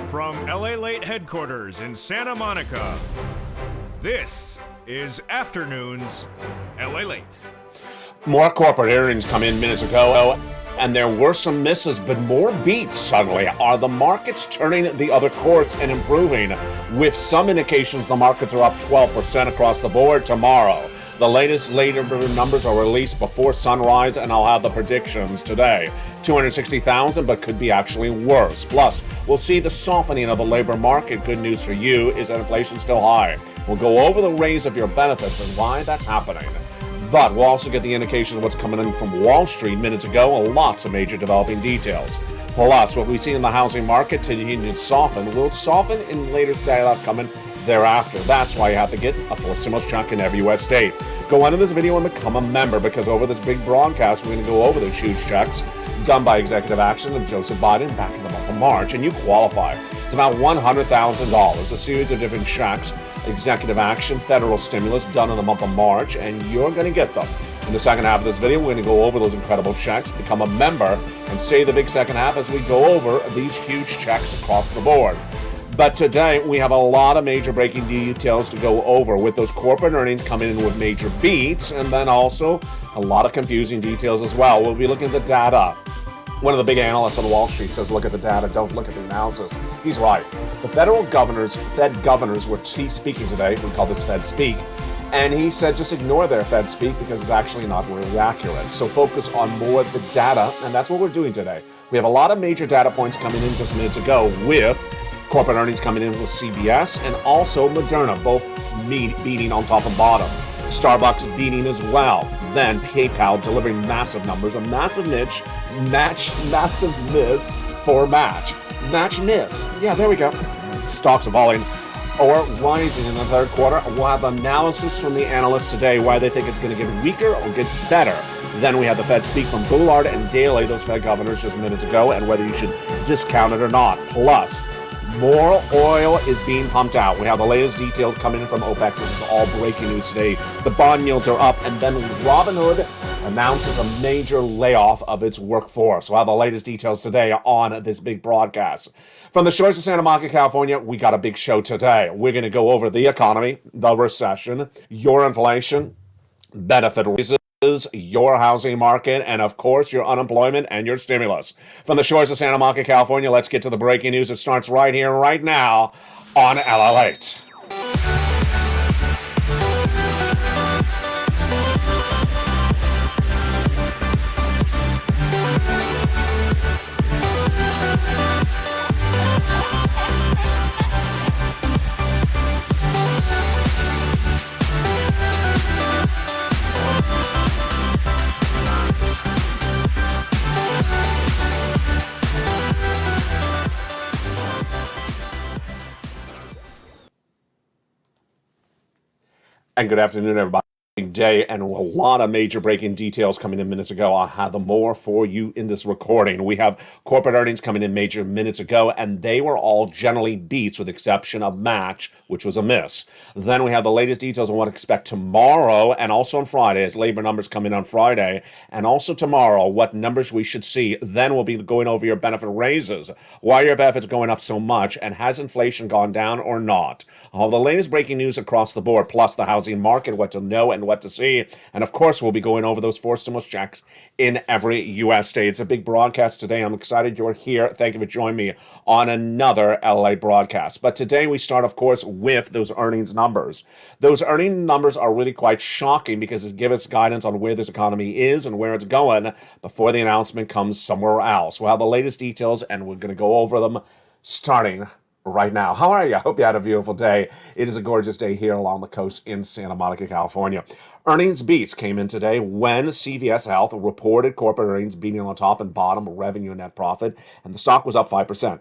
From LALATE headquarters in Santa Monica, this is Afternoons LALATE. More corporate earnings come in minutes ago, and there were some misses, but more beats suddenly. Are the markets turning the other course and improving? With some indications, the markets are up 12% across the board tomorrow. The latest labor numbers are released before sunrise, and I'll have the predictions today. 260,000, but could be actually worse. Plus, we'll see the softening of the labor market. Good news for you is that inflation's still high. We'll go over the raise of your benefits and why that's happening. But we'll also get the indication of what's coming in from Wall Street minutes ago, and lots of major developing details. Plus, what we see in the housing market continue to soften. Will it soften in latest data coming thereafter? That's why you have to get a fourth stimulus check in every U.S. state. Go into this video and become a member, because over this big broadcast, we're going to go over those huge checks done by executive action of Joseph Biden back in the month of March, and you qualify. It's about $100,000, a series of different checks, executive action, federal stimulus done in the month of March, and you're going to get them. In the second half of this video, we're going to go over those incredible checks, become a member, and stay the big second half as we go over these huge checks across the board. But today, we have a lot of major breaking details to go over, with those corporate earnings coming in with major beats, and then also a lot of confusing details as well. We'll be looking at the data. One of the big analysts on Wall Street says, look at the data, don't look at the analysis. He's right. The Fed governors were speaking today. We call this Fed Speak. And he said, just ignore their Fed Speak because it's actually not really accurate. So focus on more of the data, and that's what we're doing today. We have a lot of major data points coming in just minutes ago, with corporate earnings coming in with CBS and also Moderna, both beating on top and bottom. Starbucks beating as well. Then PayPal delivering massive numbers, a massive miss for Match. Match miss. Yeah, there we go. Stocks are falling or rising in the third quarter. We'll have analysis from the analysts today, why they think it's going to get weaker or get better. Then we have the Fed Speak from Bullard and Daly, those Fed governors just minutes ago, and whether you should discount it or not. Plus, more oil is being pumped out. We have the latest details coming in from OPEC. This is all breaking news today. The bond yields are up, and then Robinhood announces a major layoff of its workforce. We'll have the latest details today on this big broadcast. From the shores of Santa Monica, California, we got a big show today. We're going to go over the economy, the recession, your inflation, benefit raises, your housing market, and of course your unemployment and your stimulus. From the shores of Santa Monica, California, let's get to the breaking news. It starts right here, right now on LALATE. And good afternoon, everybody. Big day and a lot of major breaking details coming in minutes ago. I'll have them more for you in this recording. We have corporate earnings coming in major minutes ago, and they were all generally beats with the exception of Match, which was a miss. Then we have the latest details on what to expect tomorrow and also on Friday, as labor numbers come in on Friday, and also tomorrow, what numbers we should see. Then we'll be going over your benefit raises. Why are your benefits going up so much, and has inflation gone down or not? All the latest breaking news across the board, plus the housing market, what to know and what to see. And of course, we'll be going over those four stimulus checks in every U.S. state. It's a big broadcast today. I'm excited you're here. Thank you for joining me on another LA broadcast. But today we start, of course, with those earnings numbers. Those earning numbers are really quite shocking because it gives us guidance on where this economy is and where it's going before the announcement comes somewhere else. We'll have the latest details and we're going to go over them starting right now. How are you? I hope you had a beautiful day. It is a gorgeous day here along the coast in Santa Monica, California. Earnings beats came in today when CVS Health reported corporate earnings beating on top and bottom, revenue and net profit, and the stock was up 5%.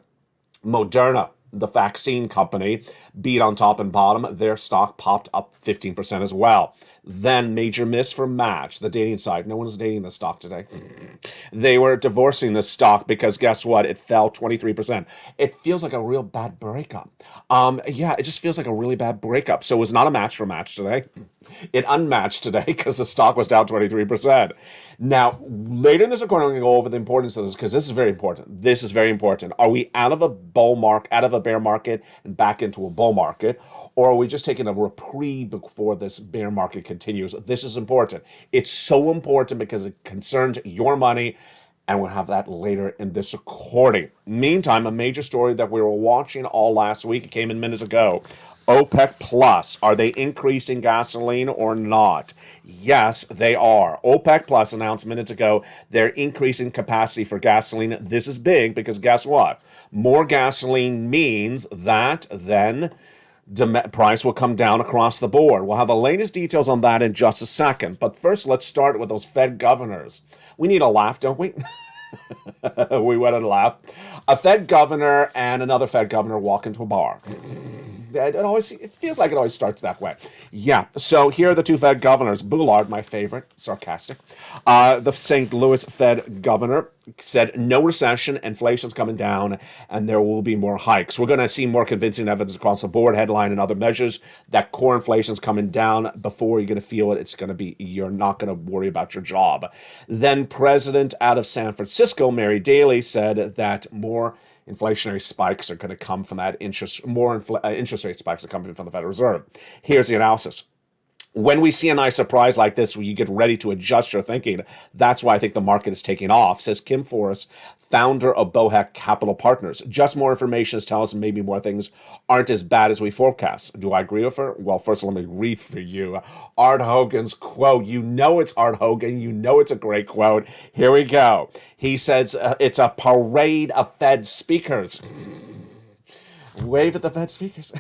Moderna, the vaccine company, beat on top and bottom. Their stock popped up 15% as well. Then major miss for Match, the dating site. No one's dating the stock today. They were divorcing the stock because guess what? It fell 23%. It feels like a real bad breakup. Yeah, it just feels like a really bad breakup. So it was not a match for Match today. It unmatched today because the stock was down 23%. Now, later in this recording, I'm going to go over the importance of this because this is very important. This is very important. Are we out of a bear market and back into a bull market? Or are we just taking a reprieve before this bear market continues? This is important. It's so important because it concerns your money, and we'll have that later in this recording. Meantime, a major story that we were watching all last week, it came in minutes ago. OPEC Plus, are they increasing gasoline or not? Yes, they are. OPEC Plus announced minutes ago they're increasing capacity for gasoline. This is big because guess what? More gasoline means that then price will come down across the board. We'll have the latest details on that in just a second. But first, let's start with those Fed governors. We need a laugh, don't we? We went and laughed. A Fed governor and another Fed governor walk into a bar. It feels like it always starts that way. Yeah, so here are the two Fed governors. Bullard, my favorite, sarcastic. The St. Louis Fed governor said no recession, inflation's coming down, and there will be more hikes. We're going to see more convincing evidence across the board, headline and other measures, that core inflation's coming down. Before you're going to feel it, you're not going to worry about your job. Then President out of San Francisco, Mary Daly, said that more inflationary spikes are going to come from that interest rate spikes are coming from the Federal Reserve. Here's the analysis. When we see a nice surprise like this, where you get ready to adjust your thinking, that's why I think the market is taking off, says Kim Forrest, founder of Bohack Capital Partners. Just more information is telling us maybe more things aren't as bad as we forecast. Do I agree with her? Well, first let me read for you Art Hogan's quote. You know it's Art Hogan. You know it's a great quote. Here we go. He says, it's a parade of Fed speakers. Wave at the Fed speakers.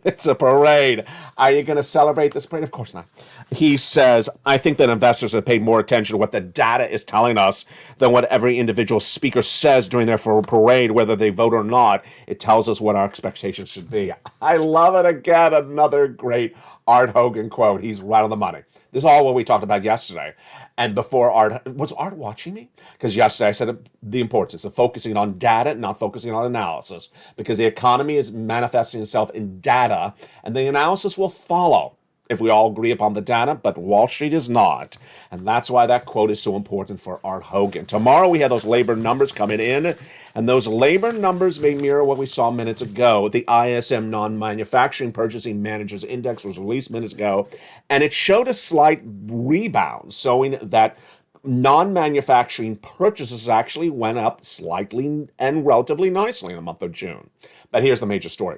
It's a parade. Are you going to celebrate this parade? Of course not. He says, I think that investors have paid more attention to what the data is telling us than what every individual speaker says during their parade, whether they vote or not. It tells us what our expectations should be. I love it again. Another great Art Hogan quote. He's right on the money. This is all what we talked about yesterday. And before was Art watching me? Because yesterday I said the importance of focusing on data, not focusing on analysis. Because the economy is manifesting itself in data, and the analysis will follow if we all agree upon the data, but Wall Street is not. And that's why that quote is so important for Art Hogan. Tomorrow we have those labor numbers coming in, and those labor numbers may mirror what we saw minutes ago. The ISM Non-Manufacturing Purchasing Managers Index was released minutes ago, and it showed a slight rebound, showing that non-manufacturing purchases actually went up slightly and relatively nicely in the month of June. But here's the major story.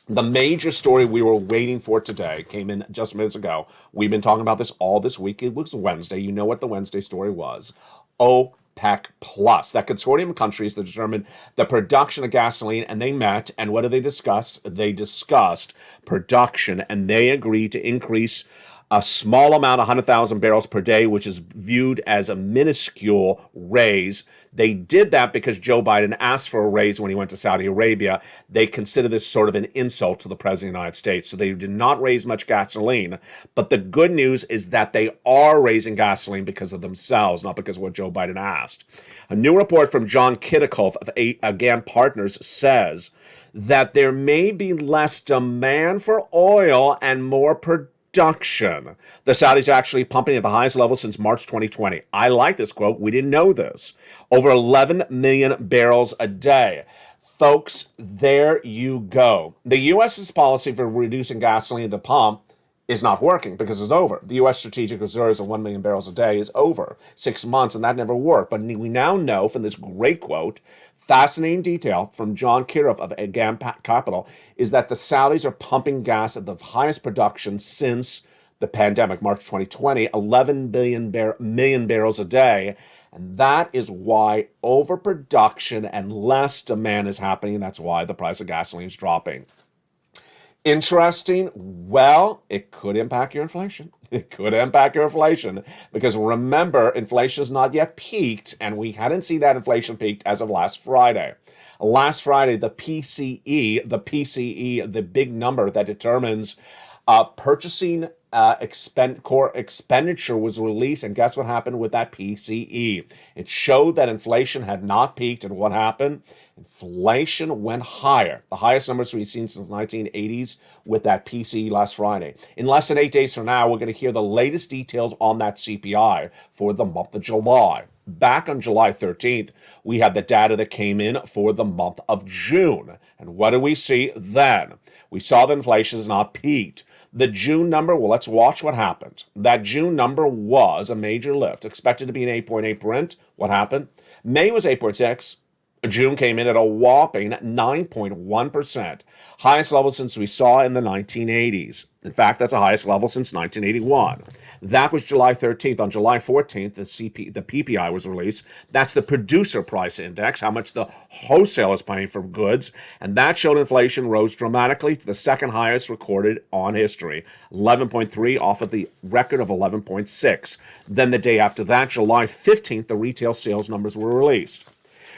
The major story we were waiting for today came in just minutes ago. We've been talking about this all this week. It was Wednesday. You know what the Wednesday story was. OPEC Plus, that consortium of countries that determined the production of gasoline, and they met, and what did they discuss? They discussed production, and they agreed to increase a small amount, 100,000 barrels per day, which is viewed as a minuscule raise. They did that because Joe Biden asked for a raise when he went to Saudi Arabia. They consider this sort of an insult to the President of the United States. So they did not raise much gasoline. But the good news is that they are raising gasoline because of themselves, not because of what Joe Biden asked. A new report from John Kitticoff of AGAM Partners says that there may be less demand for oil and more production. The Saudis are actually pumping at the highest level since March 2020. I like this quote. We didn't know this. Over 11 million barrels a day. Folks, there you go. The U.S.'s policy for reducing gasoline at the pump is not working because it's over. The U.S. strategic reserves of 1 million barrels a day is over. 6 months, and that never worked. But we now know from this great quote, fascinating detail from John Kirov of AGAM Capital, is that the Saudis are pumping gas at the highest production since the pandemic, March 2020, 11 million barrels a day. And that is why overproduction and less demand is happening. That's why the price of gasoline is dropping. Interesting. Well, it could impact your inflation. It could impact your inflation because remember, inflation has not yet peaked, and we hadn't seen that inflation peaked as of last Friday. Last Friday, the PCE, the big number that determines purchasing core expenditure was released, and guess what happened with that PCE? It showed that inflation had not peaked, and what happened? Inflation went higher, the highest numbers we've seen since the 1980s with that PCE last Friday. In less than 8 days from now, we're going to hear the latest details on that CPI for the month of July. Back on July 13th, we had the data that came in for the month of June. And what did we see then? We saw that inflation has not peaked. The June number, well, let's watch what happened. That June number was a major lift, expected to be an 8.8 print. What happened? May was 8.6. June came in at a whopping 9.1%, highest level since we saw in the 1980s. In fact, that's the highest level since 1981. That was July 13th. On July 14th, the PPI was released. That's the producer price index, how much the wholesale is paying for goods, and that showed inflation rose dramatically to the second highest recorded on history, 11.3 off of the record of 11.6. Then the day after that, July 15th, the retail sales numbers were released.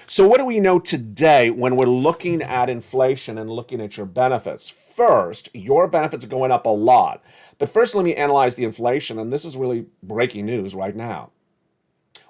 So what do we know today when we're looking at inflation and looking at your benefits? First, your benefits are going up a lot. But first, let me analyze the inflation, and this is really breaking news right now.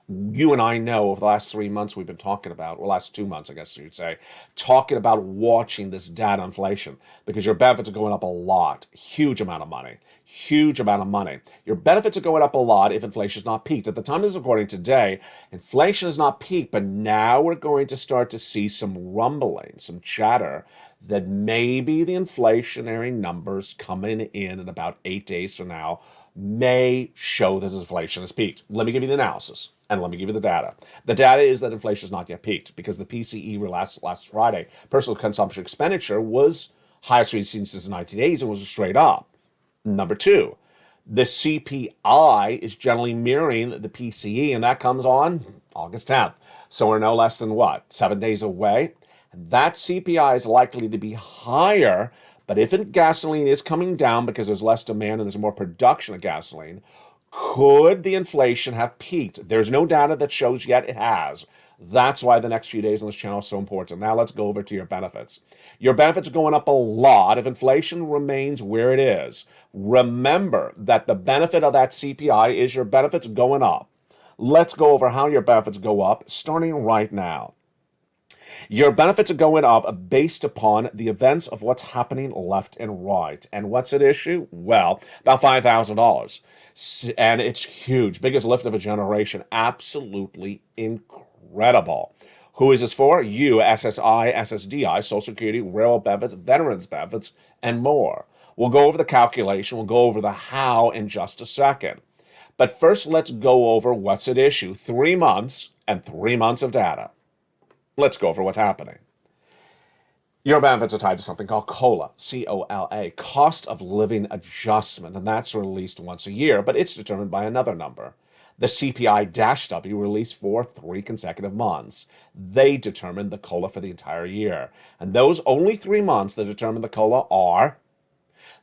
You and I know over the last 3 months we've been talking about, or last 2 months, I guess you'd say, talking about watching this data inflation because your benefits are going up a lot, huge amount of money. Huge amount of money. Your benefits are going up a lot if inflation is not peaked. At the time of this recording today, inflation is not peaked, but now we're going to start to see some rumbling, some chatter that maybe the inflationary numbers coming in about 8 days from now may show that inflation has peaked. Let me give you the analysis and let me give you the data. The data is that inflation is not yet peaked because the PCE last Friday, personal consumption expenditure, was highest we've seen since the 1980s and was straight up. Number two, the CPI is generally mirroring the PCE, and that comes on August 10th. So we're no less than 7 days away. That CPI is likely to be higher, but if gasoline is coming down because there's less demand and there's more production of gasoline, could the inflation have peaked? There's no data that shows yet it has. That's why the next few days on this channel is so important. Now let's go over to your benefits. Your benefits are going up a lot if inflation remains where it is. Remember that the benefit of that CPI is your benefits going up. Let's go over how your benefits go up starting right now. Your benefits are going up based upon the events of what's happening left and right. And what's at issue? Well, about $5,000. And it's huge. Biggest lift of a generation. Absolutely incredible. Who is this for? You, SSI, SSDI, Social Security, railroad benefits, veterans benefits, and more. We'll go over the calculation. We'll go over the how in just a second. But first, let's go over what's at issue. 3 months and 3 months of data. Let's go over what's happening. Your benefits are tied to something called COLA, C-O-L-A, Cost of Living Adjustment, and that's released once a year, but it's determined by another number. The CPI-W released for 3 consecutive months. They determine the COLA for the entire year. And those only 3 months that determine the COLA are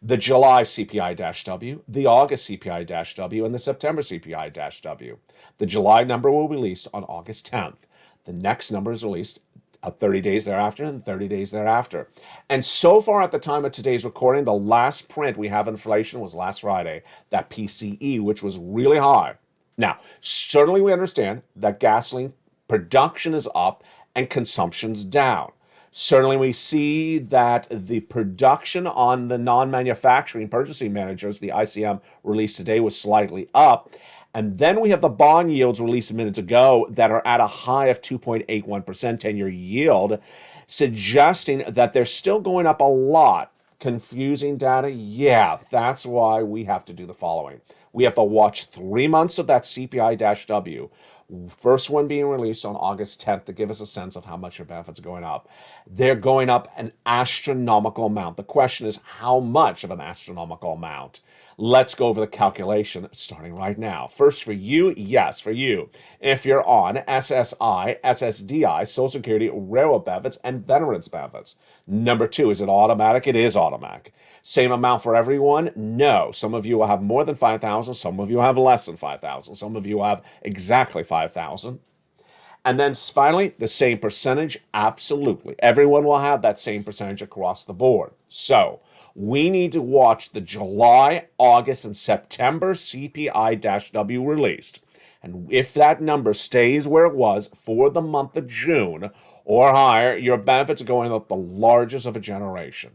the July CPI-W, the August CPI-W, and the September CPI-W. The July number will be released on August 10th. The next number is released 30 days thereafter and 30 days thereafter. And so far at the time of today's recording, the last print we have inflation was last Friday, that PCE, which was really high. Now, certainly we understand that gasoline production is up and consumption's down. Certainly we see that the production on the non-manufacturing purchasing managers, the ICM released today, was slightly up. And then we have the bond yields released minutes ago that are at a high of 2.81% 10-year yield, suggesting that they're still going up a lot. Confusing data? Yeah, that's why we have to do the following. We have to watch 3 months of that CPI-W, first one being released on August 10th to give us a sense of how much your benefits are going up. They're going up an astronomical amount. The question is how much of an astronomical amount? Let's go over the calculation starting right now. First for you, yes, for you. If you're on SSI, SSDI, Social Security, railroad benefits, and veterans benefits. Number 2, is it automatic? It is automatic. Same amount for everyone? No. Some of you will have more than 5,000. Some of you have less than 5,000. Some of you have exactly 5,000. And then finally, the same percentage? Absolutely. Everyone will have that same percentage across the board. So, We need to watch the July, August, and September CPI-W released. And if that number stays where it was for the month of June or higher, your benefits are going up the largest of a generation.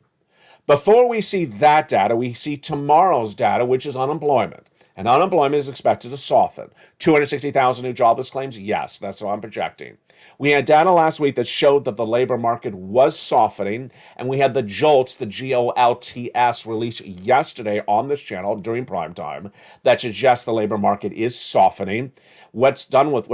Before we see that data, we see tomorrow's data, which is unemployment. And unemployment is expected to soften. 260,000 new jobless claims? Yes, that's what I'm projecting. We had data last week that showed that the labor market was softening, and we had the JOLTS, the GOLTS, released yesterday on this channel during prime time that suggests the labor market is softening. What's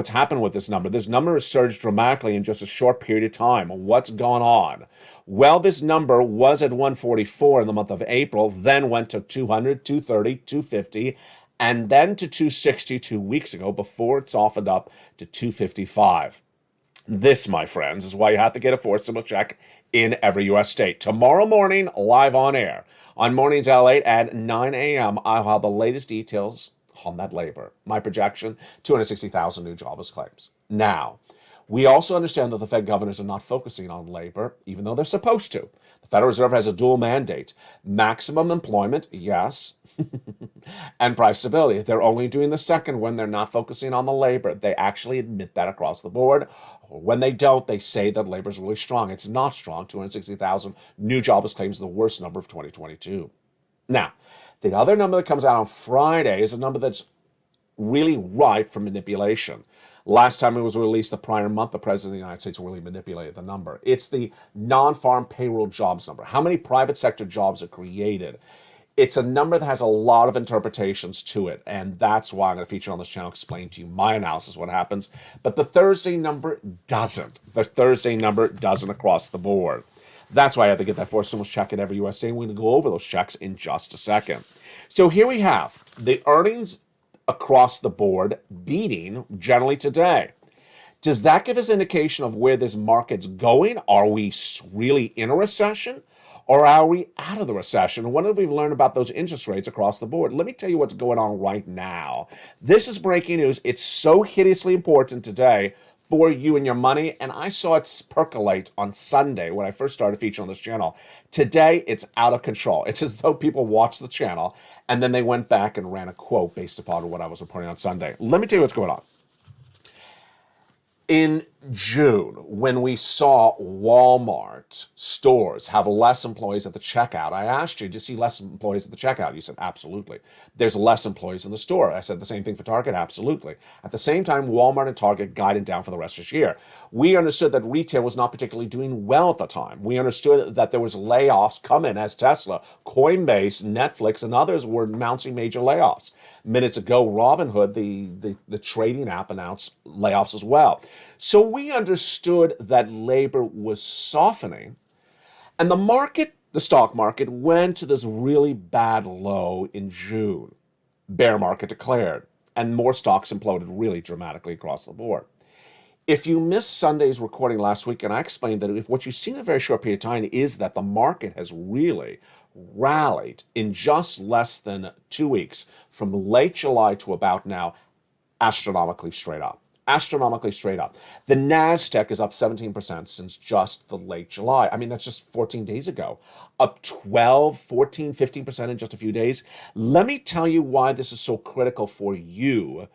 happened with this number? This number has surged dramatically in just a short period of time. What's gone on? Well, this number was at 144 in the month of April, then went to 200, 230, 250, and then to 260 2 weeks ago before it softened up to 255. This, my friends, is why you have to get a forcible check in every U.S. state. Tomorrow morning, live on air. On Mornings LALATE at 9 a.m., I'll have the latest details on that labor. My projection, 260,000 new jobless claims. Now, we also understand that the Fed governors are not focusing on labor, even though they're supposed to. The Federal Reserve has a dual mandate. Maximum employment, yes, and price stability. They're only doing the second when they're not focusing on the labor. They actually admit that across the board. When they don't, they say that labor is really strong. It's not strong. 260,000 new jobless claims is the worst number of 2022. Now, the other number that comes out on Friday is a number that's really ripe for manipulation. Last time it was released the prior month, the President of the United States really manipulated the number. It's the non-farm payroll jobs number. How many private sector jobs are created? It's a number that has a lot of interpretations to it, and that's why I'm going to feature on this channel, explain to you my analysis, what happens. But the Thursday number doesn't. The Thursday number doesn't across the board. That's why I had to get that forced stimulus check in every U.S. state, and we're going to go over those checks in just a second. So here we have the earnings across the board beating generally today. Does that give us an indication of where this market's going? Are we really in a recession? Or are we out of the recession? What have we learned about those interest rates across the board? Let me tell you what's going on right now. This is breaking news. It's so hideously important today for you and your money, and I saw it percolate on Sunday when I first started featuring on this channel. Today, it's out of control. It's as though people watched the channel, and then they went back and ran a quote based upon what I was reporting on Sunday. Let me tell you what's going on. In June, when we saw Walmart stores have less employees at the checkout, I asked you, do you see less employees at the checkout? You said, absolutely. There's less employees in the store. I said the same thing for Target, absolutely. At the same time, Walmart and Target guided down for the rest of this year. We understood that retail was not particularly doing well at the time. We understood that there was layoffs coming as Tesla, Coinbase, Netflix, and others were announcing major layoffs. Minutes ago, Robinhood, the trading app, announced layoffs as well. So we understood that labor was softening, and the stock market, went to this really bad low in June. Bear market declared, and more stocks imploded really dramatically across the board. If you missed Sunday's recording last week, and I explained that if what you've seen in a very short period of time is that the market has really rallied in just less than 2 weeks, from late July to about now, astronomically straight up. Astronomically straight up. The NASDAQ is up 17% since just the late July. I mean, that's just 14 days ago. Up 12, 14, 15% in just a few days. Let me tell you why this is so critical for you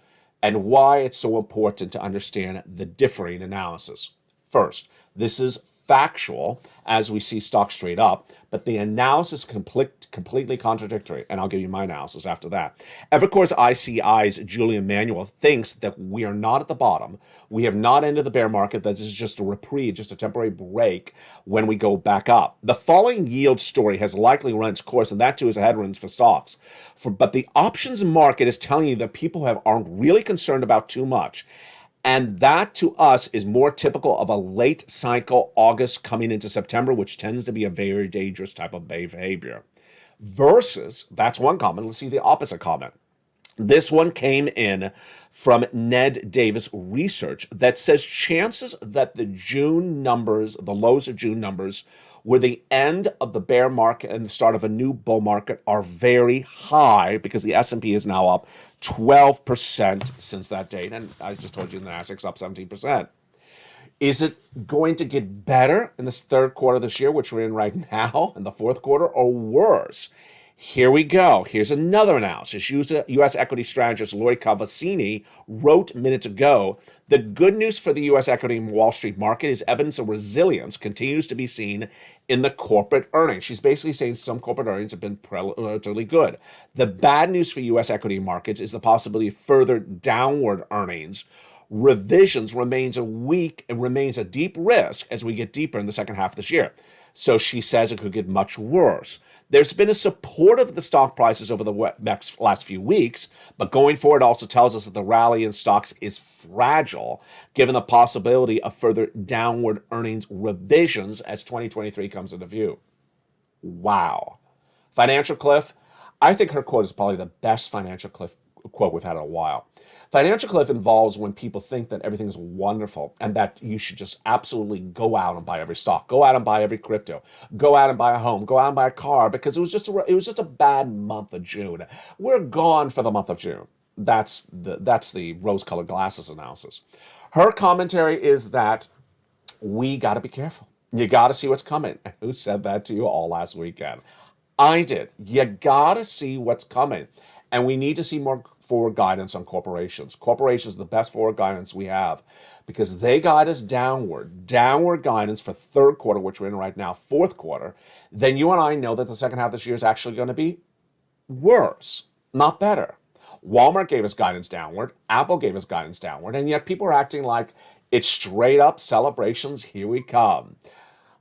and why it's so important to understand the differing analysis. First, this is factual as we see stocks straight up, but the analysis completely contradictory, and I'll give you my analysis after that. Evercore's ICI's Julian Manuel thinks that we are not at the bottom. We have not ended the bear market, that this is just a reprieve, just a temporary break when we go back up. The falling yield story has likely run its course, and that too is a headwind for stocks. But the options market is telling you that people aren't really concerned about too much. And that, to us, is more typical of a late cycle August coming into September, which tends to be a very dangerous type of behavior. Versus, that's one comment. Let's see the opposite comment. This one came in from Ned Davis Research that says chances that the June numbers, the lows of June numbers, were the end of the bear market and the start of a new bull market are very high because the S&P is now up 12% since that date. And I just told you the NASDAQ's up 17%. Is it going to get better in this third quarter of this year, which we're in right now, in the fourth quarter, or worse? Here we go. Here's another analysis. U.S. equity strategist Lori Cavazzini wrote minutes ago, the good news for the U.S. equity and Wall Street market is evidence of resilience continues to be seen in the corporate earnings. She's basically saying some corporate earnings have been relatively good. The bad news for U.S. equity markets is the possibility of further downward earnings revisions remains a deep risk as we get deeper in the second half of this year. So she says it could get much worse. There's been a support of the stock prices over the last few weeks, but going forward also tells us that the rally in stocks is fragile, given the possibility of further downward earnings revisions as 2023 comes into view. Wow. Financial Cliff, I think her quote is probably the best Financial Cliff quote we've had in a while. Financial Cliff involves when people think that everything is wonderful and that you should just absolutely go out and buy every stock, go out and buy every crypto, go out and buy a home, go out and buy a car because it was just a bad month of June. We're gone for the month of June. That's the rose-colored glasses analysis. Her commentary is that we got to be careful. You got to see what's coming. Who said that to you all last weekend? I did. You got to see what's coming. And we need to see more forward guidance on corporations. Corporations are the best forward guidance we have because they guide us downward guidance for third quarter, which we're in right now, fourth quarter. Then you and I know that the second half of this year is actually going to be worse, not better. Walmart gave us guidance downward. Apple gave us guidance downward. And yet people are acting like it's straight up celebrations. Here we come.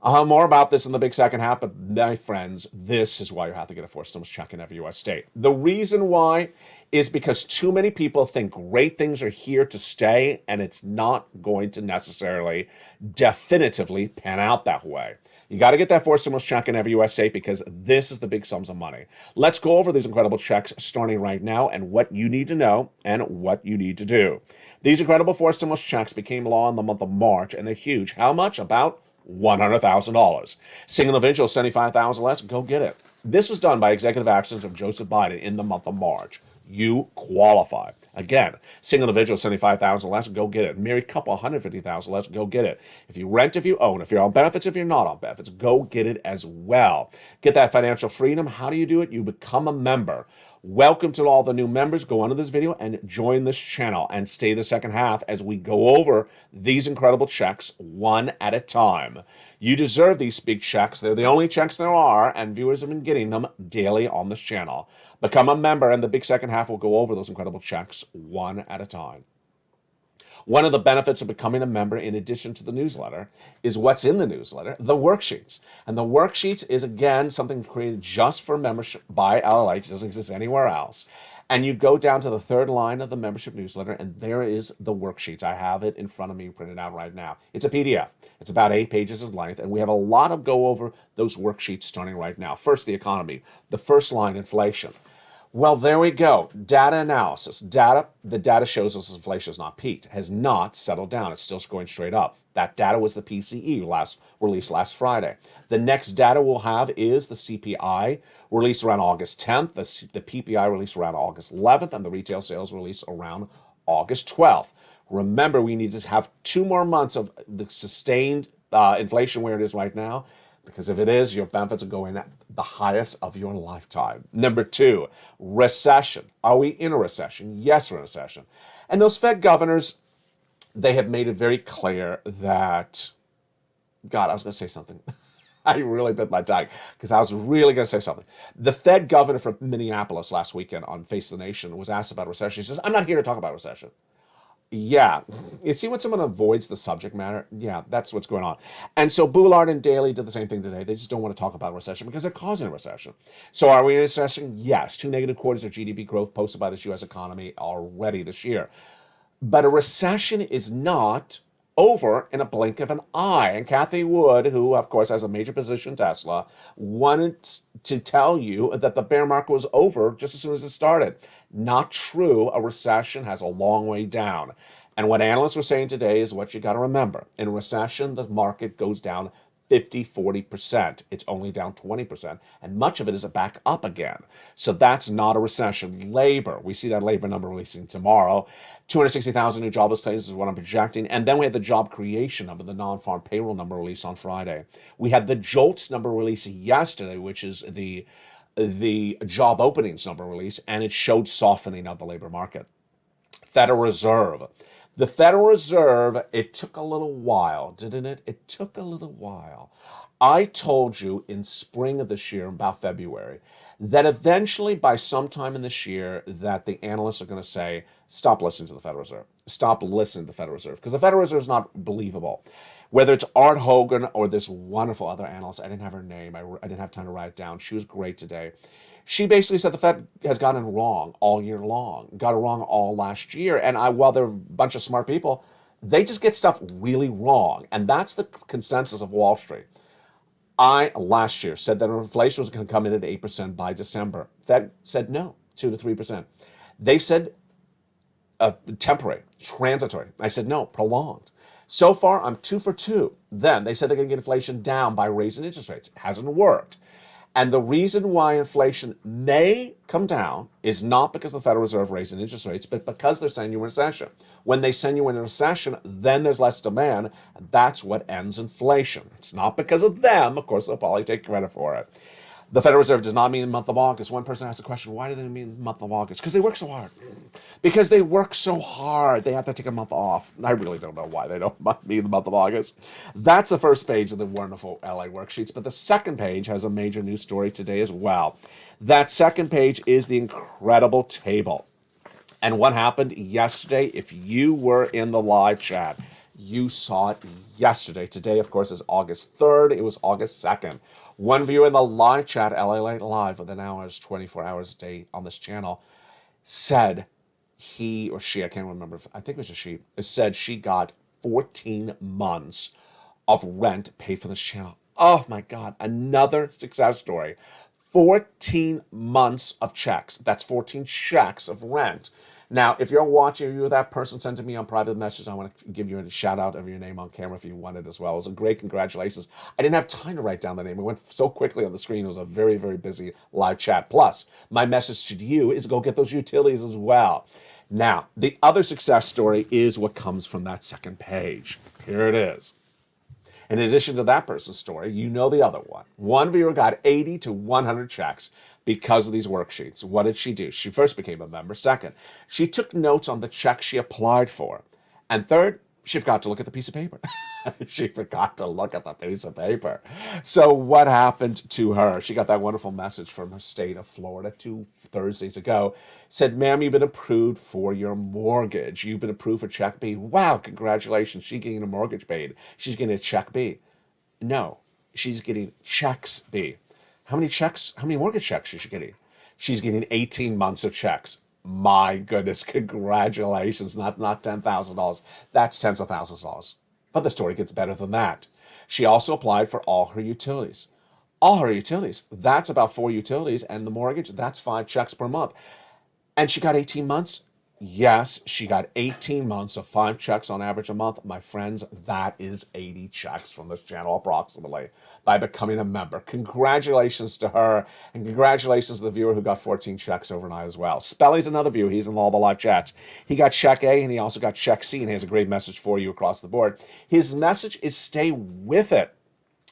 More about this in the big second half, but my friends, this is why you have to get a forced stimulus check in every U.S. state. The reason why is because too many people think great things are here to stay, and it's not going to necessarily definitively pan out that way. You got to get that forced stimulus check in every U.S. state because this is the big sums of money. Let's go over these incredible checks starting right now and what you need to know and what you need to do. These incredible forced stimulus checks became law in the month of March, and they're huge. How much? About $100,000. Single individual, $75,000 less, go get it. This was done by executive actions of Joseph Biden in the month of March. You qualify. Again, single individual, $75,000 less, go get it. Married couple, $150,000 less, go get it. If you rent, if you own, if you're on benefits, if you're not on benefits, go get it as well. Get that financial freedom. How do you do it? You become a member. Welcome to all the new members. Go onto this video and join this channel and stay the second half as we go over these incredible checks one at a time. You deserve these big checks. They're the only checks there are, and viewers have been getting them daily on this channel. Become a member, and the big second half will go over those incredible checks one at a time. One of the benefits of becoming a member, in addition to the newsletter, is what's in the newsletter, the worksheets. And the worksheets is, again, something created just for membership by LALATE. It doesn't exist anywhere else. And you go down to the third line of the membership newsletter, and there is the worksheets. I have it in front of me printed out right now. It's a PDF. It's about 8 pages in length, and we have a lot of go over those worksheets starting right now. First, the economy. The first line, inflation. Well, there we go. Data analysis. The data shows us inflation has not peaked, has not settled down. It's still going straight up. That data was the PCE released last Friday. The next data we'll have is the CPI released around August 10th, the PPI released around August 11th, and the retail sales released around August 12th. Remember, we need to have 2 more months of the sustained inflation where it is right now, because if it is, your benefits are going at the highest of your lifetime. Number 2, recession. Are we in a recession? Yes, we're in a recession. And those Fed governors, they have made it very clear that, God, I was going to say something. I really bit my tongue because I was really going to say something. The Fed governor from Minneapolis last weekend on Face the Nation was asked about recession. He says, I'm not here to talk about recession. Yeah. You see when someone avoids the subject matter? Yeah, that's what's going on. And so Boulard and Daly did the same thing today. They just don't want to talk about recession because they're causing a recession. So are we in a recession? Yes. 2 negative quarters of GDP growth posted by this U.S. economy already this year. But a recession is not over in a blink of an eye. And Kathy Wood, who of course has a major position in Tesla, wanted to tell you that the bear market was over just as soon as it started. Not true. A recession has a long way down. And what analysts were saying today is what you got to remember. In a recession, the market goes down 40%. It's only down 20%, and much of it is back up again. So that's not a recession. Labor, we see that labor number releasing tomorrow. 260,000 new jobless claims is what I'm projecting. And then we had the job creation number, the non-farm payroll number release on Friday. We had the JOLTS number release yesterday, which is the job openings number release, and it showed softening of the labor market. Federal Reserve. The Federal Reserve, it took a little while, didn't it? It took a little while. I told you in spring of this year, about February, that eventually by sometime in this year that the analysts are going to say, stop listening to the Federal Reserve. Stop listening to the Federal Reserve, because the Federal Reserve is not believable. Whether it's Art Hogan or this wonderful other analyst, I didn't have her name. I didn't have time to write it down. She was great today. She basically said the Fed has gotten it wrong all year long, got it wrong all last year. And while they're a bunch of smart people, they just get stuff really wrong. And that's the consensus of Wall Street. I, last year, said that inflation was going to come in at 8% by December. Fed said no, 2 to 3%. They said temporary, transitory. I said no, prolonged. So far, I'm 2 for 2. Then they said they're going to get inflation down by raising interest rates. It hasn't worked. And the reason why inflation may come down is not because the Federal Reserve raising interest rates, but because they're sending you in a recession. When they send you in a recession, then there's less demand. And that's what ends inflation. It's not because of them. Of course, they'll probably take credit for it. The Federal Reserve does not mean the month of August. One person asked the question, why do they mean the month of August? Because they work so hard. Because they work so hard, they have to take a month off. I really don't know why they don't mean the month of August. That's the first page of the wonderful LA worksheets. But the second page has a major news story today as well. That second page is the incredible table. And what happened yesterday, if you were in the live chat, you saw it yesterday. Today, of course, is August 3rd. It was August 2nd. One viewer in the live chat, LALATE Live, within hours, 24 hours a day on this channel, said he or she, I can't remember, I think it was a she, said she got 14 months of rent paid for this channel. Oh my God, another success story. 14 months of checks. That's 14 checks of rent. Now, if you're watching, you're that person, send to me on private message. I want to give you a shout out of your name on camera if you want it as well. It was a great congratulations. I didn't have time to write down the name. It went so quickly on the screen. It was a very, very busy live chat. Plus, my message to you is go get those utilities as well. Now, the other success story is what comes from that second page. Here it is. In addition to that person's story, you know the other one. One viewer got 80 to 100 checks because of these worksheets. What did she do? She first became a member. Second, she took notes on the check she applied for. And third, she forgot to look at the piece of paper. She forgot to look at the piece of paper. So what happened to her? She got that wonderful message from her state of Florida 2 Thursdays ago. Said, ma'am, you've been approved for your mortgage. You've been approved for check B. Wow, congratulations. She's getting a mortgage paid. She's getting a check B. No, she's getting checks B. How many mortgage checks is she getting? She's getting 18 months of checks. My goodness, congratulations. Not $10,000. That's tens of thousands of dollars. But the story gets better than that. She also applied for all her utilities. All her utilities. That's about 4 utilities. And the mortgage, that's 5 checks per month. And she got 18 months. Yes, she got 18 months of 5 checks on average a month. My friends, that is 80 checks from this channel approximately by becoming a member. Congratulations to her, and congratulations to the viewer who got 14 checks overnight as well. Spelly's another viewer. He's in all the live chats. He got check A, and he also got check C, and he has a great message for you across the board. His message is stay with it.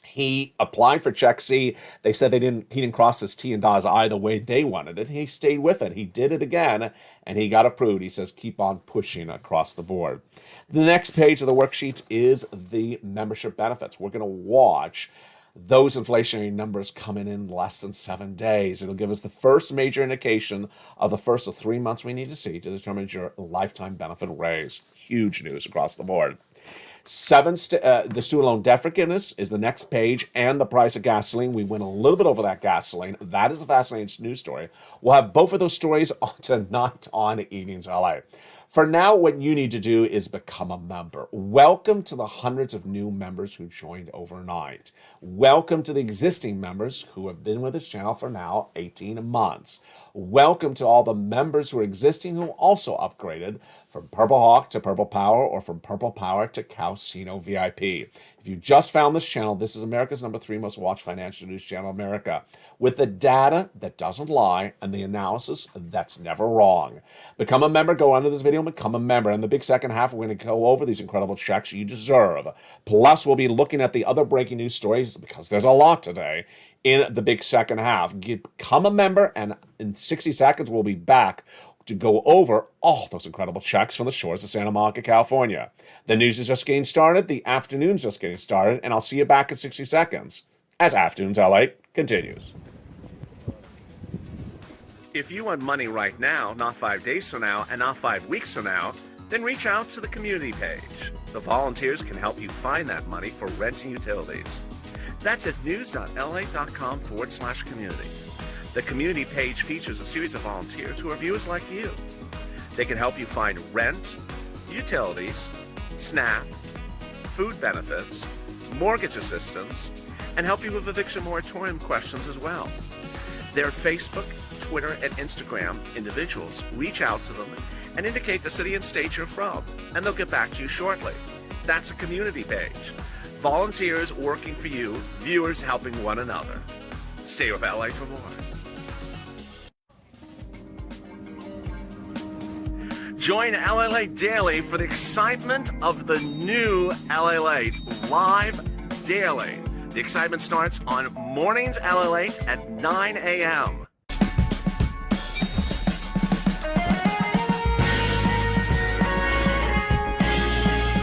He applied for check C. They said he didn't cross his T and dot his I the way they wanted it. He stayed with it. He did it again, and he got approved. He says, keep on pushing across the board. The next page of the worksheets is the membership benefits. We're going to watch those inflationary numbers coming in less than 7 days. It'll give us the first major indication of the first of 3 months we need to see to determine your lifetime benefit raise. Huge news across the board. The student loan debt forgiveness is the next page, and the price of gasoline. We went a little bit over that gasoline. That is a fascinating news story. We'll have both of those stories tonight on Evenings LA. For now, what you need to do is become a member. Welcome to the hundreds of new members who joined overnight. Welcome to the existing members who have been with this channel for now 18 months. Welcome to all the members who are existing who also upgraded From Purple Hawk to Purple Power, or from Purple Power to Casino VIP. If you just found this channel, this is America's #3 most watched financial news channel, America, with the data that doesn't lie and the analysis that's never wrong. Become a member. Go under this video and become a member. In the big second half, we're going to go over these incredible checks you deserve. Plus, we'll be looking at the other breaking news stories because there's a lot today in the big second half. Become a member, and in 60 seconds, we'll be back to go over all those incredible checks from the shores of Santa Monica, California. The news is just getting started, the afternoon's just getting started, and I'll see you back in 60 seconds as Afternoons LA continues. If you want money right now, not 5 days from now, and not 5 weeks from now, then reach out to the community page. The volunteers can help you find that money for rent and utilities. That's at news.la.com/community. The community page features a series of volunteers who are viewers like you. They can help you find rent, utilities, SNAP, food benefits, mortgage assistance, and help you with eviction moratorium questions as well. Their Facebook, Twitter, and Instagram individuals reach out to them and indicate the city and state you're from, and they'll get back to you shortly. That's a community page. Volunteers working for you, viewers helping one another. Stay with LA for more. Join LALATE Daily for the excitement of the new LALATE live daily. The excitement starts on mornings LALATE at 9 a.m.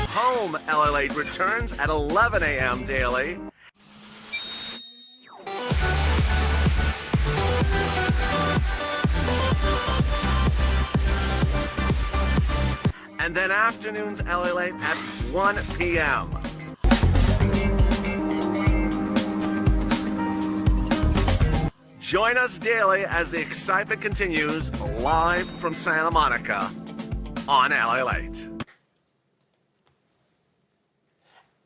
Home LALATE returns at 11 a.m. daily. And then afternoons LALATE at 1 p.m. Join us daily as the excitement continues live from Santa Monica on LALATE.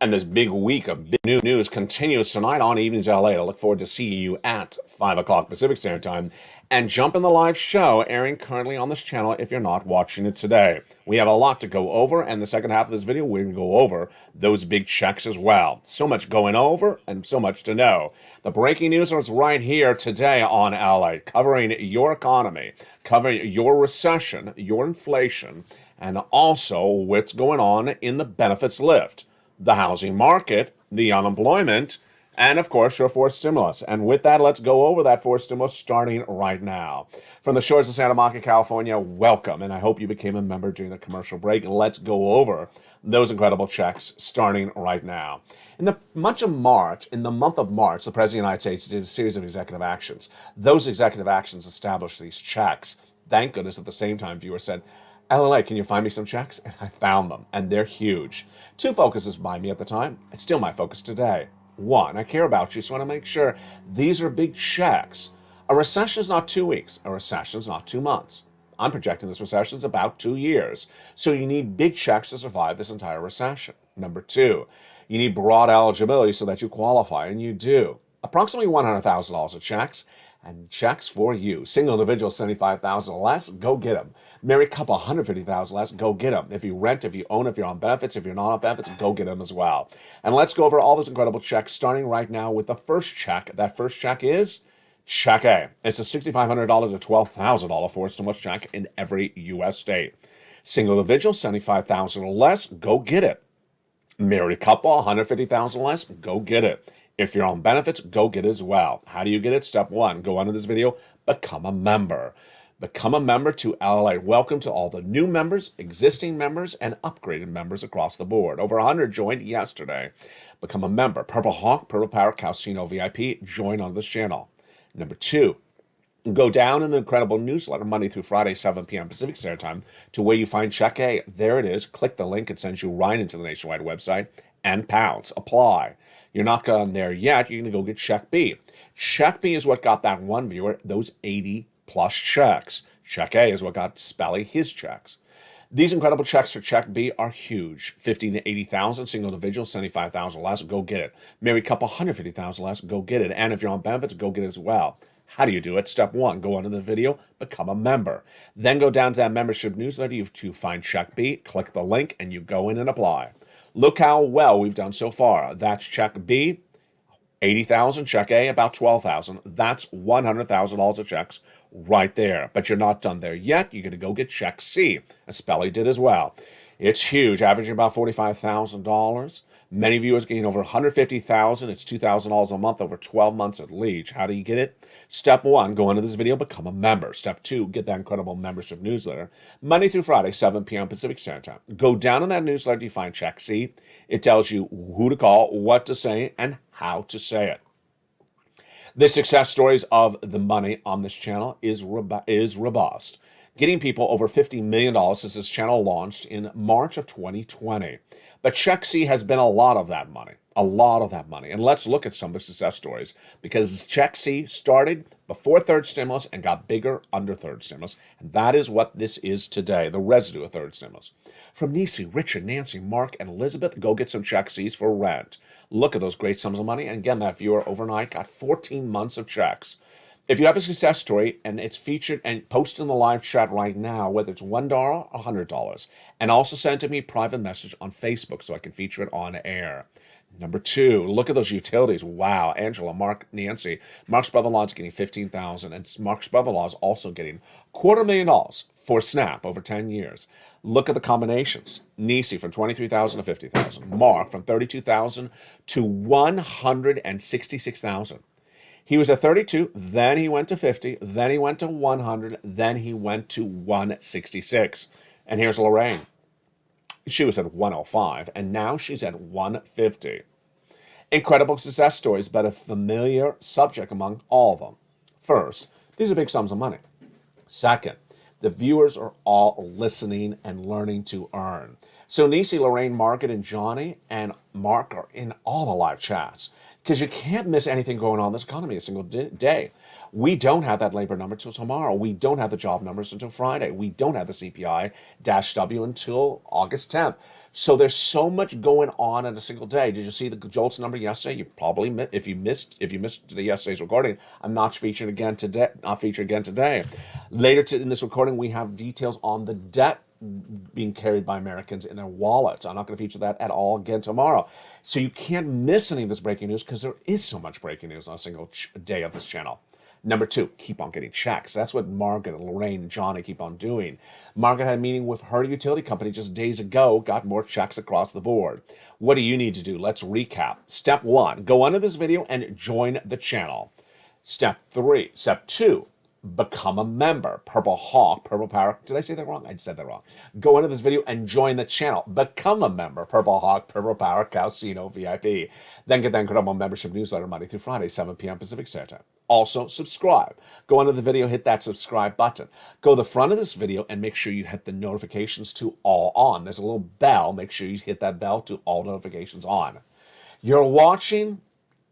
And this big week of big new news continues tonight on Evenings LA. I look forward to seeing you at 5 o'clock Pacific Standard Time. And jump in the live show airing currently on this channel if you're not watching it today. We have a lot to go over, and the second half of this video, we're going to go over those big checks as well. So much going over and so much to know. The breaking news is right here today on LA, covering your economy, covering your recession, your inflation, and also what's going on in the benefits lift, the housing market, the unemployment, and, of course, your forced stimulus. And with that, let's go over that forced stimulus starting right now. From the shores of Santa Monica, California, welcome. And I hope you became a member during the commercial break. Let's go over those incredible checks starting right now. In the month of March, the President of the United States did a series of executive actions. Those executive actions established these checks. Thank goodness at the same time, viewers said, LLA, can you find me some checks? And I found them, and they're huge. Two focuses by me at the time. It's still my focus today. One, I care about you, so I want to make sure these are big checks. A recession is not 2 weeks. A recession is not 2 months. I'm projecting this recession is about 2 years. So you need big checks to survive this entire recession. Number two, you need broad eligibility so that you qualify, and you do. Approximately $100,000 of checks, and checks for you. Single individual, $75,000 or less, go get them. Married couple, $150,000 less, go get them. If you rent, if you own, if you're on benefits, if you're not on benefits, go get them as well. And let's go over all those incredible checks, starting right now with the first check. That first check is Check A. It's a $6,500 to $12,000 forced stimulus check in every U.S. state. Single individual, $75,000 or less, go get it. Married couple, $150,000 less, go get it. If you're on benefits, go get it as well. How do you get it? Step one, go under this video, become a member. Become a member to LALATE. Welcome to all the new members, existing members, and upgraded members across the board. Over 100 joined yesterday. Become a member. Purple Hawk, Purple Power, Casino VIP, join on this channel. Number two, go down in the incredible newsletter Monday through Friday, 7 p.m. Pacific Standard Time, to where you find Check A. There it is. Click the link. It sends you right into the nationwide website, and pounce. Apply. You're not on there yet. You're going to go get Check B. Check B is what got that one viewer those 80 plus checks. Check A is what got Spelly his checks. These incredible checks for Check B are huge. 15 to 80,000, single individual, 75,000 less, go get it. Married couple, 150,000 less, go get it. And if you're on benefits, go get it as well. How do you do it? Step 1, go under the video, become a member. Then go down to that membership newsletter to find Check B, click the link, and you go in and apply. Look how well we've done so far. That's Check B, 80,000, Check A, about 12,000. That's $100,000 of checks right there. But you're not done there yet. You're going to go get Check C, as Spelly did as well. It's huge, averaging about $45,000. Many viewers getting over $150,000. It's $2,000 a month over 12 months at least. How do you get it? Step 1, go into this video, become a member. Step 2, get that incredible membership newsletter. Monday through Friday, 7 p.m. Pacific Standard Time. Go down in that newsletter, you find Check C. It tells you who to call, what to say, and how to say it. The success stories of the money on this channel is robust, getting people over $50 million since this channel launched in March of 2020. But Check C has been a lot of that money, And let's look at some of the success stories, because Check C started before third stimulus and got bigger under third stimulus. And that is what this is today, the residue of third stimulus. From Nisi, Richard, Nancy, Mark, and Elizabeth, go get some Check Cs for rent. Look at those great sums of money. And again, that viewer overnight got 14 months of checks. If you have a success story and it's featured and posted in the live chat right now, whether it's $1 or $100, and also send to me a private message on Facebook so I can feature it on air. Number 2, look at those utilities. Wow, Angela, Mark, Nancy. Mark's brother-in-law is getting $15,000, and Mark's brother-in-law is also getting $250,000 for SNAP over 10 years. Look at the combinations. Nisi from $23,000 to $50,000. Mark from $32,000 to $166,000. He was at 32, then he went to 50, then he went to 100, then he went to 166. And here's Lorraine. She was at 105, and now she's at 150. Incredible success stories, but a familiar subject among all of them. First, these are big sums of money. Second, the viewers are all listening and learning to earn. So Nisi, Lorraine, Margaret, and Johnny, and Mark are in all the live chats, because you can't miss anything going on in this economy a single day. We don't have that labor number until tomorrow. We don't have the job numbers until Friday. We don't have the CPI-W until August 10th. So there's so much going on in a single day. Did you see the JOLTS number yesterday? You probably if you missed yesterday's recording, I'm not featuring again today. Later in this recording, we have details on the debt being carried by Americans in their wallets. I'm not going to feature that at all again tomorrow. So you can't miss any of this breaking news, because there is so much breaking news on a single day of this channel. Number 2, keep on getting checks. That's what Margaret, Lorraine, and Johnny keep on doing. Margaret had a meeting with her utility company just days ago, got more checks across the board. What do you need to do? Let's recap. Step 1, go under this video and join the channel. Step 2, become a member. Purple Hawk, Purple Power. Did I say that wrong? I said that wrong. Go into this video and join the channel. Become a member. Purple Hawk, Purple Power, Calcino, VIP. Then get that incredible membership newsletter Monday through Friday, 7 p.m. Pacific Standard Time. Also, subscribe. Go under the video, hit that subscribe button. Go to the front of this video and make sure you hit the notifications to all on. There's a little bell. Make sure you hit that bell to all notifications on. You're watching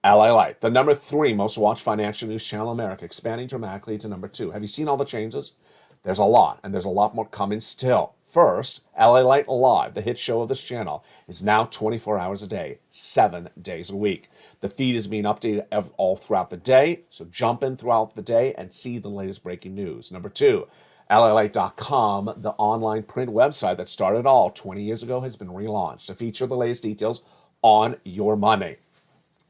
LALATE, the number 3 most watched financial news channel in America, expanding dramatically to number 2. Have you seen all the changes? There's a lot, and there's a lot more coming still. First, LALATE Live, the hit show of this channel, is now 24 hours a day, 7 days a week. The feed is being updated all throughout the day, so jump in throughout the day and see the latest breaking news. Number 2, LALATE.com, the online print website that started all 20 years ago, has been relaunched to feature the latest details on your money.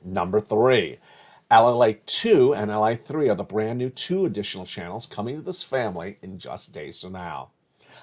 Number 3, LALATE 2 and LALATE 3 are the brand new 2 additional channels coming to this family in just days from now.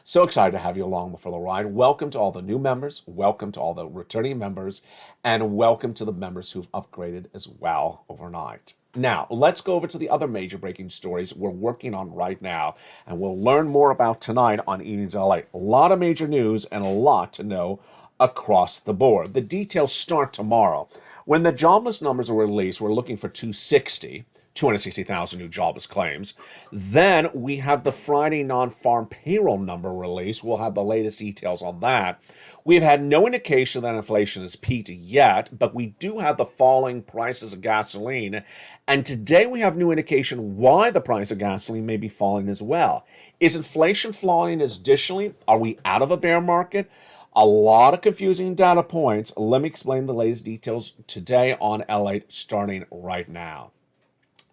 So excited to have you along for the ride. Welcome to all the new members, welcome to all the returning members, and welcome to the members who've upgraded as well overnight. Now, let's go over to the other major breaking stories we're working on right now, and we'll learn more about tonight on Evenings LA. A lot of major news and a lot to know across the board. The details start tomorrow. When the jobless numbers are released, we're looking for 260,000 new jobless claims. Then we have the Friday non-farm payroll number release. We'll have the latest details on that. We've had no indication that inflation has peaked yet, but we do have the falling prices of gasoline. And today we have new indication why the price of gasoline may be falling as well. Is inflation falling additionally? Are we out of a bear market? A lot of confusing data points. Let me explain the latest details today on LALATE starting right now.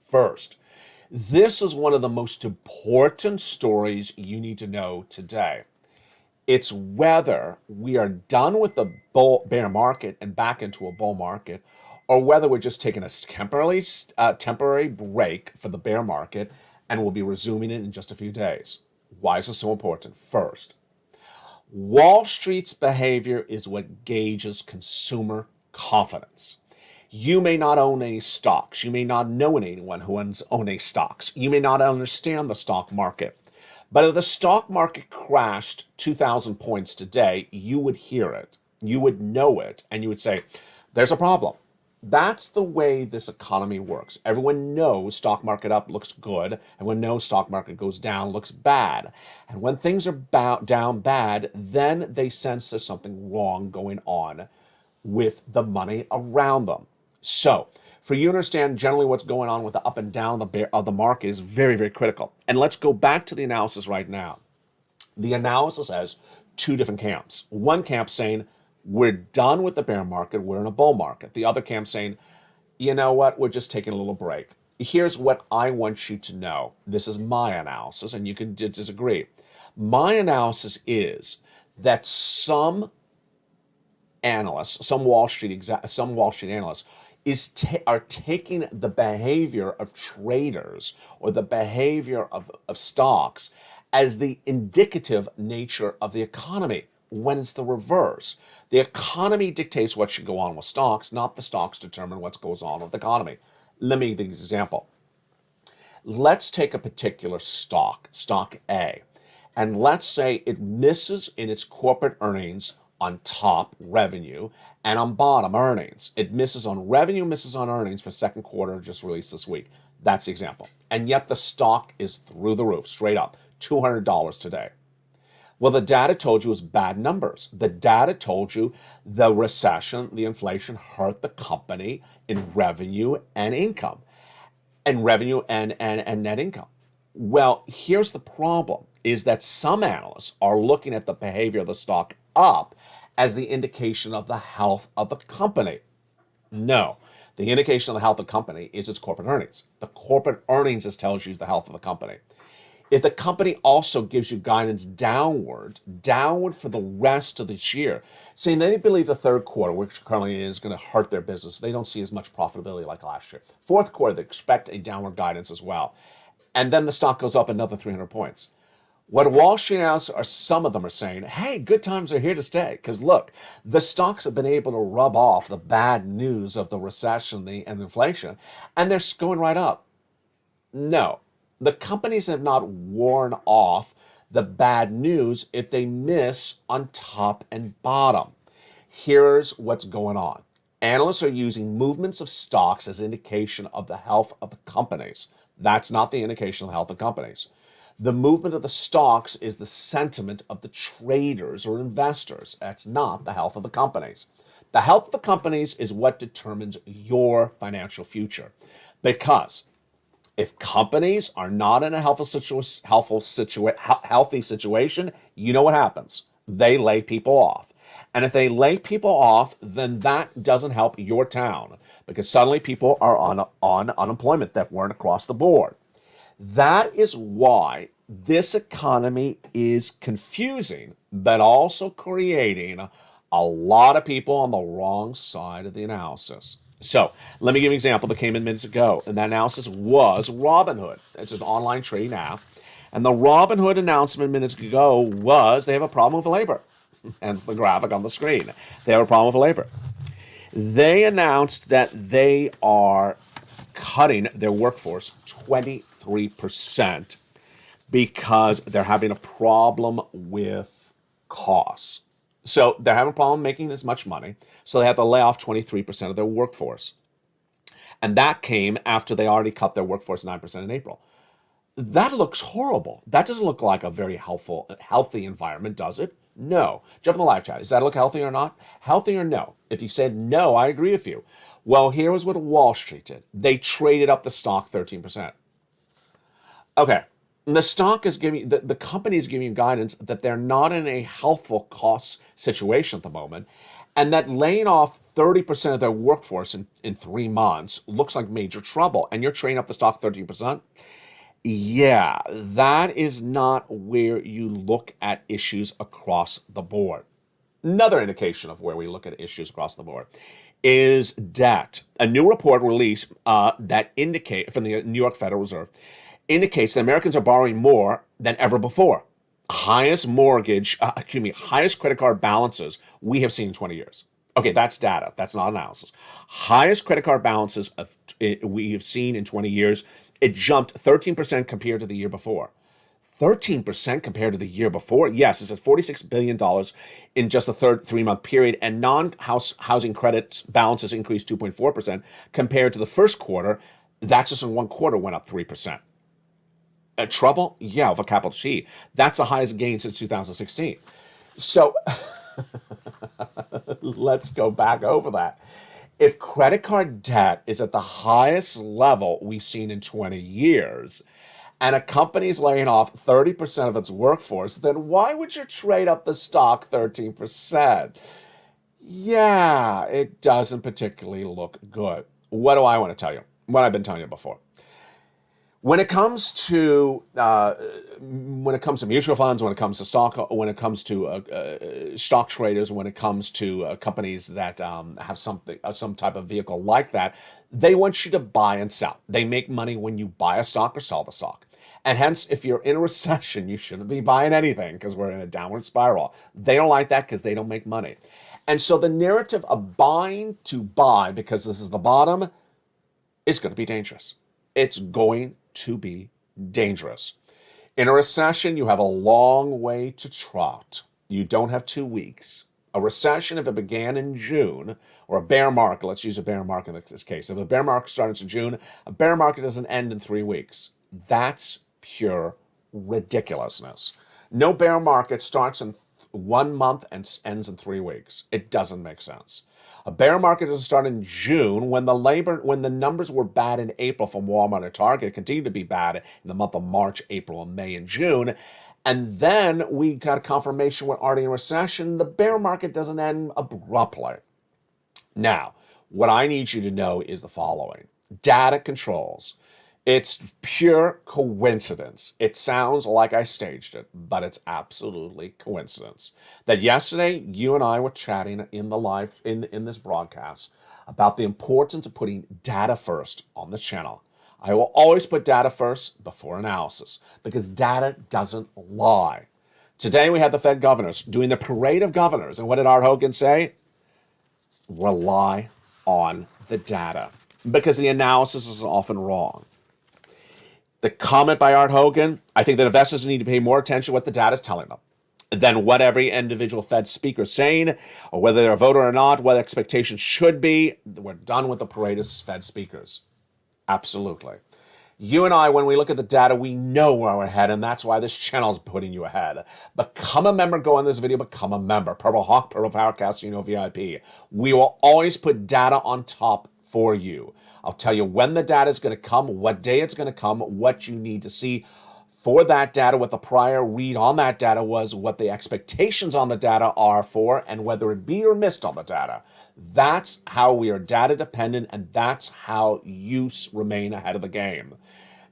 First, This is one of the most important stories you need to know today. It's whether we are done with the bear market and back into a bull market, or whether we're just taking a temporary break for the bear market and we'll be resuming it in just a few days. Why is this so important? First, Wall Street's behavior is what gauges consumer confidence. You may not own any stocks. You may not know anyone who owns any stocks. You may not understand the stock market. But if the stock market crashed 2,000 points today, you would hear it. You would know it. And you would say, there's a problem. That's the way this economy works. Everyone knows stock market up looks good. Everyone knows stock market goes down looks bad. And when things are down bad, then they sense there's something wrong going on with the money around them. So, for you to understand generally what's going on with the up and down of the market is very, very critical. And let's go back to the analysis right now. The analysis has two different camps. One camp saying, we're done with the bear market, we're in a bull market. The other camp saying, you know what, we're just taking a little break. Here's what I want you to know. This is my analysis, and you can disagree. My analysis is that some analysts, some Wall Street analysts, are taking the behavior of traders or the behavior of stocks as the indicative nature of the economy, when it's the reverse. The economy dictates what should go on with stocks, not the stocks determine what goes on with the economy. Let me give you an example. Let's take a particular stock A, and let's say it misses in its corporate earnings on top, revenue, and on bottom, earnings. It misses on revenue, misses on earnings for second quarter just released this week. That's the example. And yet the stock is through the roof, straight up, $200 today. Well, the data told you it was bad numbers. The data told you the recession, the inflation hurt the company in revenue and income, and revenue and net income. Well, here's the problem, is that some analysts are looking at the behavior of the stock up as the indication of the health of the company. No, the indication of the health of the company is its corporate earnings. The corporate earnings tells you the health of the company. If the company also gives you guidance downward for the rest of this year, saying they believe the third quarter, which currently is going to hurt their business, they don't see as much profitability like last year. Fourth quarter, they expect a downward guidance as well. And then the stock goes up another 300 points. What Wall Street analysts some of them are saying, hey, good times are here to stay. Because look, the stocks have been able to rub off the bad news of the recession and the inflation, and they're going right up. No, the companies have not worn off the bad news if they miss on top and bottom. Here's what's going on. Analysts are using movements of stocks as indication of the health of the companies. That's not the indication of the health of companies. The movement of the stocks is the sentiment of the traders or investors. That's not the health of the companies. The health of the companies is what determines your financial future. Because if companies are not in a healthy situation, you know what happens. They lay people off. And if they lay people off, then that doesn't help your town, because suddenly people are on unemployment that weren't across the board. That is why this economy is confusing, but also creating a lot of people on the wrong side of the analysis. So let me give you an example that came in minutes ago, and that analysis was Robinhood. It's an online trading app. And the Robinhood announcement minutes ago was they have a problem with labor. Hence the graphic on the screen. They have a problem with labor. They announced that they are cutting their workforce 23% because they're having a problem with costs. So they're having a problem making as much money, so they have to lay off 23% of their workforce. And that came after they already cut their workforce 9% in April. That looks horrible. That doesn't look like a very healthy environment, does it? No. Jump in the live chat. Does that look healthy or not? Healthy or no? If you said no, I agree with you. Well, here was what Wall Street did. They traded up the stock 13%. Okay. The stock is giving, the company is giving you guidance that they're not in a healthful cost situation at the moment, and that laying off 30% of their workforce in 3 months, looks like major trouble. And you're trading up the stock 13%? Yeah, that is not where you look at issues across the board. Another indication of where we look at issues across the board is debt. A new report released that indicate from the New York Federal Reserve indicates that Americans are borrowing more than ever before. Highest highest credit card balances we have seen in 20 years. Okay, that's data. That's not analysis. Highest credit card balances we have seen in 20 years. It jumped 13% compared to the year before. 13% compared to the year before? Yes, it's at $46 billion in just the third 3-month period, and housing credits balances increased 2.4% compared to the first quarter. That's just in one quarter went up 3%. Trouble? Yeah, with a capital T. That's the highest gain since 2016. So let's go back over that. If credit card debt is at the highest level we've seen in 20 years, and a company's laying off 30% of its workforce, then why would you trade up the stock 13%? Yeah, it doesn't particularly look good. What do I want to tell you? What I've been telling you before. When it comes to mutual funds, when it comes to stock, when it comes to stock traders, when it comes to companies that have some type of vehicle like that, they want you to buy and sell. They make money when you buy a stock or sell the stock. And hence, if you're in a recession, you shouldn't be buying anything because we're in a downward spiral. They don't like that because they don't make money. And so the narrative of buying to buy because this is the bottom is going to be dangerous. It's going to be dangerous. In a recession, you have a long way to trot. You don't have 2 weeks. A recession, if it began in June, or a bear market, let's use a bear market in this case. If a bear market starts in June, a bear market doesn't end in 3 weeks. That's pure ridiculousness. No bear market starts in 1 month and ends in 3 weeks. It doesn't make sense. A bear market doesn't start in June when the numbers were bad in April from Walmart and Target, continued to be bad in the month of March, April, and May and June. And then we got a confirmation we're already in recession. The bear market doesn't end abruptly. Now, what I need you to know is the following. Data controls. It's pure coincidence. It sounds like I staged it, but it's absolutely coincidence. That yesterday, you and I were chatting in this broadcast about the importance of putting data first on the channel. I will always put data first before analysis because data doesn't lie. Today we had the Fed governors doing the parade of governors, and what did Art Hogan say? Rely on the data because the analysis is often wrong. The comment by Art Hogan, I think that investors need to pay more attention to what the data is telling them than what every individual Fed speaker is saying, or whether they're a voter or not, what expectations should be. We're done with the parade of Fed speakers. Absolutely. You and I, when we look at the data, we know where we're ahead, and that's why this channel is putting you ahead. Become a member. Go on this video. Become a member. Purple Hawk, Purple Powercast, VIP. We will always put data on top for you. I'll tell you when the data is going to come, what day it's going to come, what you need to see for that data, what the prior read on that data was, what the expectations on the data are for, and whether it be or missed on the data. That's how we are data dependent, and that's how you remain ahead of the game.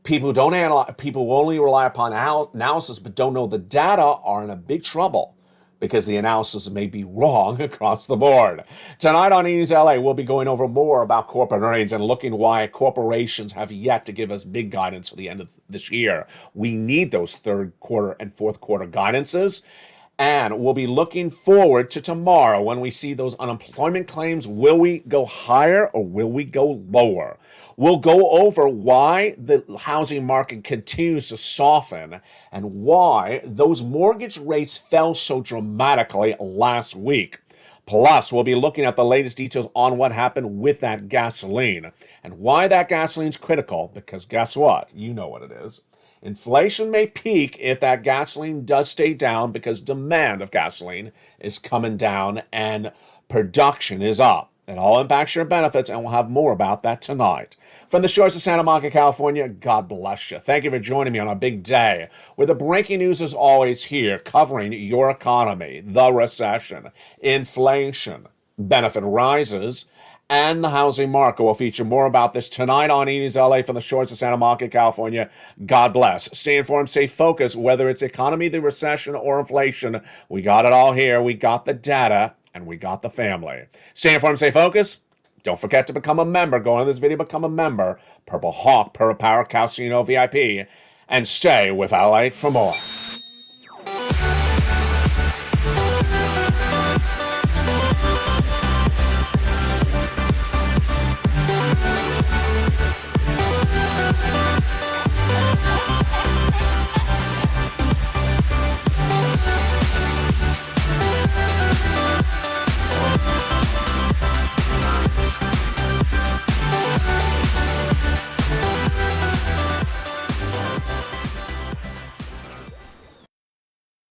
People who don't analyze, people who only rely upon analysis but don't know the data are in a big trouble because the analysis may be wrong across the board. Tonight on E! News LA, we'll be going over more about corporate earnings and looking why corporations have yet to give us big guidance for the end of this year. We need those third quarter and fourth quarter guidances. And we'll be looking forward to tomorrow when we see those unemployment claims. Will we go higher or will we go lower? We'll go over why the housing market continues to soften and why those mortgage rates fell so dramatically last week. Plus, we'll be looking at the latest details on what happened with that gasoline and why that gasoline's critical, because guess what? You know what it is. Inflation may peak if that gasoline does stay down because demand of gasoline is coming down and production is up. It all impacts your benefits, and we'll have more about that tonight. From the shores of Santa Monica, California, God bless you. Thank you for joining me on a big day where the breaking news is always here, covering your economy, the recession, inflation, benefit rises, and the housing market. We'll feature more about this tonight on Edie's LA from the shores of Santa Monica, California. God bless. Stay informed, stay focused, whether it's economy, the recession, or inflation. We got it all here. We got the data, and we got the family. Stay informed, stay focused. Don't forget to become a member. Go on this video, become a member. Purple Hawk, Purple Power, Casino VIP. And stay with LA for more.